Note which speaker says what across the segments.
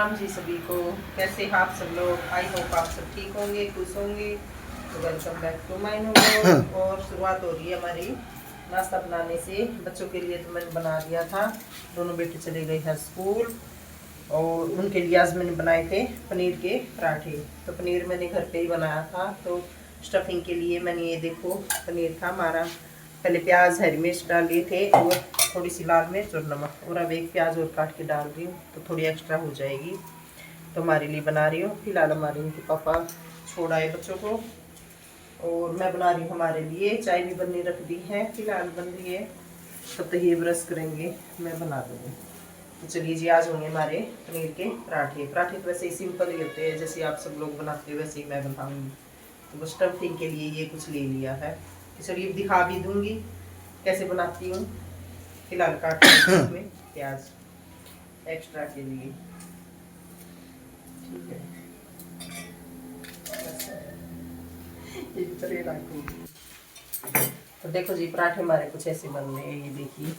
Speaker 1: राम जी सभी को। कैसे आप सब लोग? आई होप आप सब ठीक होंगे, खुश होंगे। तो welcome back to my new vlog. और शुरुआत हो रही है हमारी नाश्ता बनाने से। बच्चों के लिए तो मैंने बना दिया था, दोनों बेटे चले गए हैं स्कूल। और उनके लिए आज मैंने बनाए थे पनीर के पराठे। तो पनीर मैंने घर पे ही बनाया था। तो स्टफिंग के लिए मैंने ये देखो पनीर था हमारा। पहले प्याज हरी मिर्च डाल लिए थे और थोड़ी सी लाल मिर्च और नमक, और अब एक प्याज और काट के डाल रही हूँ तो थोड़ी एक्स्ट्रा हो जाएगी। तो हमारे लिए बना रही हूँ। फिलहाल हमारे इनके पापा छोड़ आए बच्चों को, और मैं बना रही हूँ हमारे लिए। चाय भी बनने रख दी है, फिलहाल बन रही है। तब तक ये ब्रश करेंगे, मैं बना दूँगी। तो चलिए जी, आज होंगे हमारे पनीर के पराठे। पराठे तो वैसे ही सिंपल ही होते हैं, जैसे आप सब लोग बनाते हैं वैसे ही मैं बनाऊँगी। तो बस स्टफिंग के लिए ये कुछ ले लिया है। तो चलिए दिखा भी दूँगी कैसे बनाती हूँ। फिलहाल काट में प्याज एक्स्ट्रा के लिए, ठीक है। तो देखो जी, पराठे हमारे कुछ ऐसे बन रहे हैं। ये देखिए,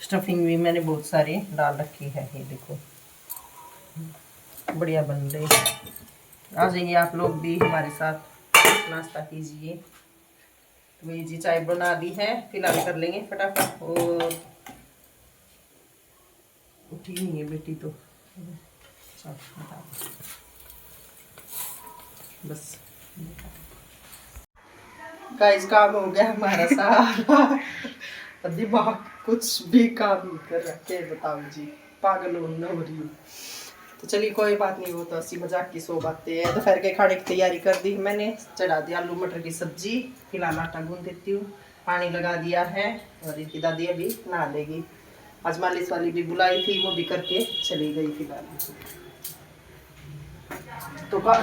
Speaker 1: स्टफिंग भी मैंने बहुत सारी डाल रखी है। ये देखो बढ़िया बन रहे। आ जाइए आप लोग भी हमारे साथ नाश्ता कीजिए। तो ये जी चाय बना दी है, फिलहाल कर लेंगे फटाफट। और उठी नहीं है बेटी तो बस गाइस, काम हो गया हमारा सारा। दिमाग कुछ भी काम नहीं कर रखे, बताओ जी, पागल होना हो रही हूँ। तो चलिए कोई बात नहीं, वो तो हंसी मजाक की सो बातें हैं। दोपहर के खाने की तैयारी कर दी मैंने, चढ़ा दिया आलू मटर की सब्जी। फिलहाल आटा गूंद देती हूँ, पानी लगा दिया है। और इनकी दादी अभी नहा लेगी। आज मालिश वाली भी बुलाई थी, वो भी करके चली गई फिलहाल। तो काम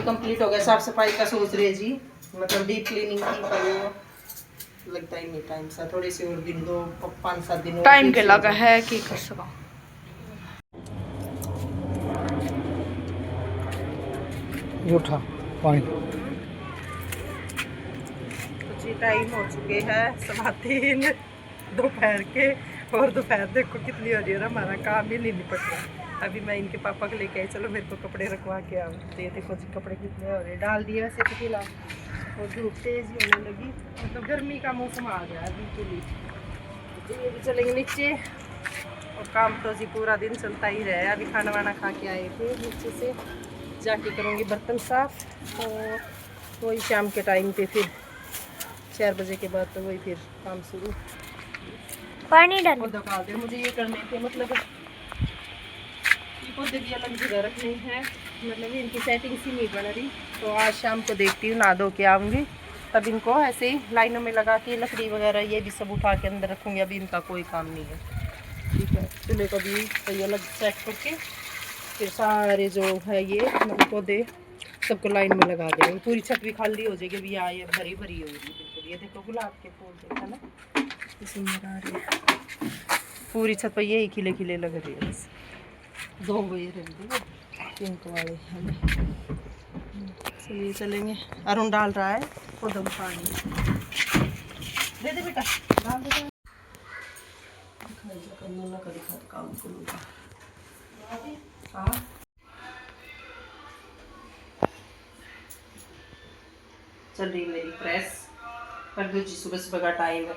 Speaker 1: कंप्लीट हो गया। साफ सफाई का सोच रहे जी, मतलब डीप क्लीनिंग की, पर वो लगता ही नहीं टाइम सा। थोड़े से और दिन दो, 5-7 दिन
Speaker 2: टाइम के लगा है कि कर सका।
Speaker 3: उठा पानी।
Speaker 1: तो जी टाइम हो चुके हैं 3:15 दोपहर के। और दोपहर देखो कितनी हो रही है, हमारा काम ही नहीं निपट रहा। अभी मैं इनके पापा को लेके आई, चलो मेरे को कपड़े रखवा के आओ। तो ये देखो जी कपड़े कितने हो रहे, डाल दिए वैसे तो फिलहाल। और धूप तेज ही होने लगी, मतलब गर्मी का मौसम आ गया अभी के लिए। तो ये भी चलेंगे नीचे। और काम तो जी पूरा दिन चलता ही रहा। अभी खाना वाना खा के आए थे नीचे से, जाके करूँगी बर्तन साफ। और वही शाम के टाइम पे फिर 4 बजे के बाद तो वही फिर काम शुरू।
Speaker 2: पानी डाल
Speaker 1: दे मुझे ये करने थे, मतलब पौधे भी अलग जगह रखनी है, मतलब इनकी सेटिंग सी नहीं बन रही। तो आज शाम को देखती हूँ, नहा धो के आऊँगी, तब इनको ऐसे ही लाइनों में लगा के लकड़ी वगैरह ये भी सब उठा के अंदर रखूँगी। अभी इनका कोई काम नहीं है, ठीक है। चूल्हे को भी तो अलग सेट करके फिर सारे जो है ये मतलब पौधे सबको लाइन में लगा देंगे। पूरी छत भी खाली हो जाएगी। अभी यहाँ ये भरी भरी हो रही है बिल्कुल। ये देखो गुलाब के फूल देखा ना, सुंदर आ रही है। पूरी छत पर यही खिले खिले लग रही है। बस 2 बजे पिंक वाले हमें। चलिए चलेंगे। अरुण डाल रहा है पौधों में पानी, दे दे बेटा, डाल दे। काम करूँगा। हाँ चल रही मेरी प्रेस कर दो जी। सुबह सुबह का टाइम है।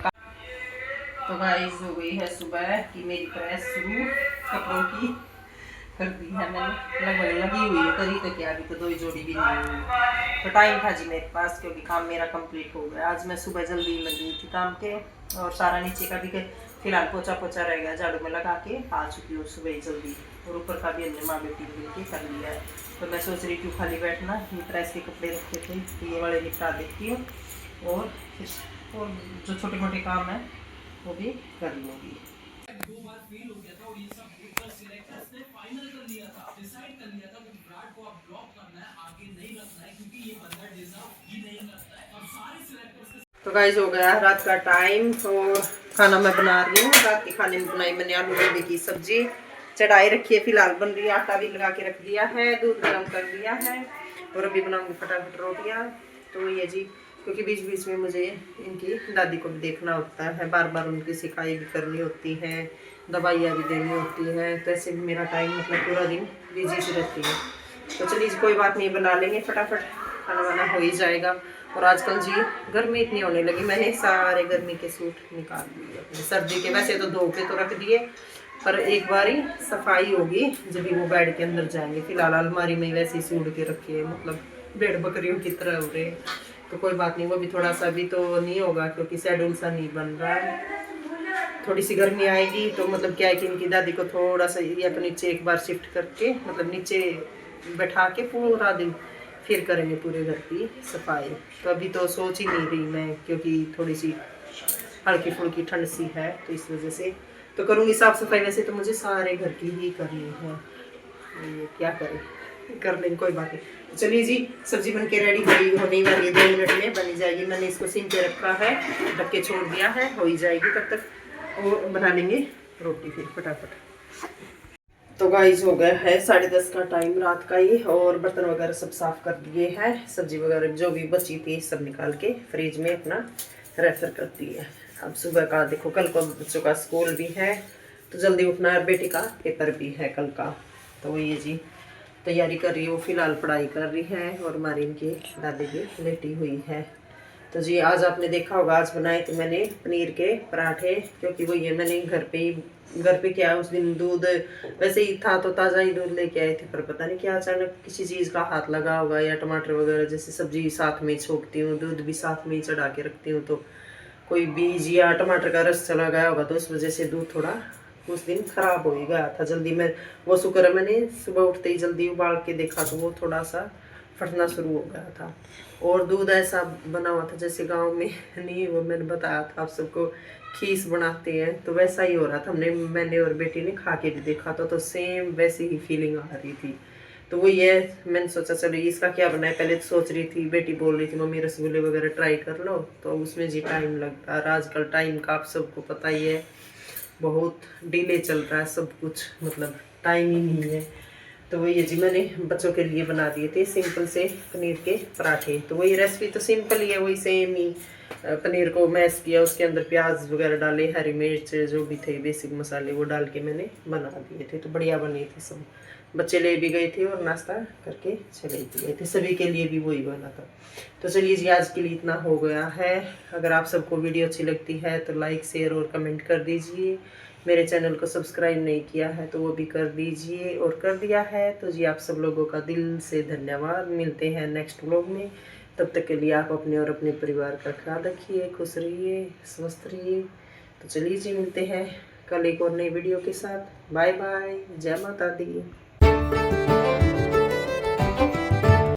Speaker 1: तो गाइस हो गई है सुबह की मेरी प्रेस शुरू, कपड़ों की कर दी है मैंने। लगभग लगी हुई है, करी तो क्या, अभी तो 2 जोड़ी भी नहीं हुई। तो टाइम था जी मेरे पास, क्योंकि काम मेरा कंप्लीट हो गया। आज मैं सुबह जल्दी लगी थी काम के। और सारा नीचे का भी फिलहाल पोछा पोछा रह गया, झाड़ू में लगा के आ चुकी हूँ सुबह ही जल्दी। और ऊपर का भी हमने माँ बेटी मिल के कर लिया है। तो मैं सोच रही क्यों खाली बैठना, ये प्रेस के कपड़े रखे थे तो ये वाले निपटा देती हूँ। और जो छोटे मोटे काम है वो भी कर लूँगी। तो गाइस हो गया रात का टाइम। और खाना मैं बना रही हूँ। रात के खाने में बनाई मैंने आलू गोभी की सब्जी, चढ़ाई रखी है, फिलहाल बन रही है। आटा भी लगा के रख दिया है, दूध गर्म कर दिया है। और अभी बनाऊंगी फटाफट रोटियाँ। तो ये जी क्योंकि बीच बीच में मुझे इनकी दादी को भी देखना होता है, बार बार उनकी सिकाई भी करनी होती है, दवाइयाँ भी देनी होती हैं, तो ऐसे भी मेरा टाइम मतलब पूरा दिन बिजी सी रहती है। तो चलिए कोई बात नहीं, बना लेंगे फटाफट, खाना वाना हो ही जाएगा। और आजकल जी गर्मी इतनी होने लगी, मैंने सारे गर्मी के सूट निकाल दिए अपने, सर्दी के वैसे तो धो के तो रख दिए, पर एक बारी सफाई होगी जब भी वो बेड के अंदर जाएंगे। फिलहाल अलमारी में वैसे ही सूट के रखे हैं, मतलब भेड़ बकरियों की तरह हो रहे हैं। तो कोई बात नहीं, वो भी थोड़ा सा भी तो नहीं होगा क्योंकि शेड्यूल सा नहीं बन रहा है। थोड़ी सी गर्मी आएगी तो मतलब क्या है कि इनकी दादी को थोड़ा सा या तो नीचे एक बार शिफ्ट करके, मतलब नीचे बैठा के पूरा दिन फिर करेंगे पूरे घर की सफाई। तो अभी तो सोच ही नहीं रही मैं, क्योंकि थोड़ी सी हल्की फुल्की ठंड सी है तो इस वजह से तो करूँगी साफ़ सफाई। वैसे तो मुझे सारे घर की ही करनी है, ये क्या करें, कर लेंगे, कोई बात नहीं। चलिए जी, सब्जी बन के रेडी होने वाली है, 2 मिनट में बनी जाएगी। मैंने इसको सिम पे रखा है, ढक के छोड़ दिया है, हो ही जाएगी तब तक। और बना लेंगे रोटी फिर फटाफट। तो गाइस हो गया है 10:30 का टाइम रात का ही, और बर्तन वगैरह सब साफ कर दिए हैं। सब्जी वगैरह जो भी बची थी सब निकाल के फ्रिज में अपना रेफर कर दी है। अब सुबह का देखो, कल को बच्चों का स्कूल भी है तो जल्दी उठना है, बेटी का पेपर भी है कल का। तो ये जी तैयारी कर रही है, वो फिलहाल पढ़ाई कर रही है, और हमारी इनकी दादी भी लेटी हुई है। तो जी आज आपने देखा होगा, आज बनाए थे मैंने पनीर के पराठे, क्योंकि वो ये मैंने घर पे क्या उस दिन दूध वैसे ही था तो ताज़ा ही दूध लेके आए थे, पर पता नहीं क्या अचानक किसी चीज़ का हाथ लगा होगा, या टमाटर वगैरह जैसे सब्जी साथ में छोकती हूँ, दूध भी साथ में ही चढ़ा के रखती हूँ, तो कोई बीज या टमाटर का रस चला गया होगा, तो उस वजह से दूध थोड़ा उस दिन ख़राब हो ही गया था जल्दी। मैं वो शुक्र है मैंने सुबह उठते ही जल्दी उबाल के देखा तो वो थोड़ा सा फटना शुरू हो गया था। और दूध ऐसा बना हुआ था जैसे गांव में नहीं, वो मैंने बताया था आप सबको, खीस बनाते हैं तो वैसा ही हो रहा था। मैंने और बेटी ने खा के भी देखा था, तो सेम वैसे ही फीलिंग आ रही थी। तो वो ये मैंने सोचा चलो इसका क्या बनाए। पहले तो सोच रही थी, बेटी बोल रही थी मम्मी रसगुल्ले वगैरह ट्राई कर लो, तो उसमें जी टाइम लगता है। आजकल टाइम का आप सबको पता ही है, बहुत डिले चल रहा है सब कुछ, मतलब टाइम ही नहीं है। तो वही जी मैंने बच्चों के लिए बना दिए थे सिंपल से पनीर के पराठे। तो वही रेसिपी तो सिंपल ही है, वही सेम ही पनीर को मैश किया, उसके अंदर प्याज वगैरह डाले, हरी मिर्च जो भी थे बेसिक मसाले वो डाल के मैंने बना दिए थे। तो बढ़िया बने थे सब, बच्चे ले भी गए थे और नाश्ता करके चले भी गए थे, सभी के लिए भी वही बना था। तो चलिए जी आज के लिए इतना हो गया है। अगर आप सबको वीडियो अच्छी लगती है तो लाइक शेयर और कमेंट कर दीजिए। मेरे चैनल को सब्सक्राइब नहीं किया है तो वो भी कर दीजिए, और कर दिया है तो जी आप सब लोगों का दिल से धन्यवाद। मिलते हैं नेक्स्ट व्लॉग में, तब तक के लिए आप अपने और अपने परिवार का ख्याल रखिए, खुश रहिए, स्वस्थ रहिए। तो चलिए जी मिलते हैं कल एक और नई वीडियो के साथ। बाय बाय, जय माता दी।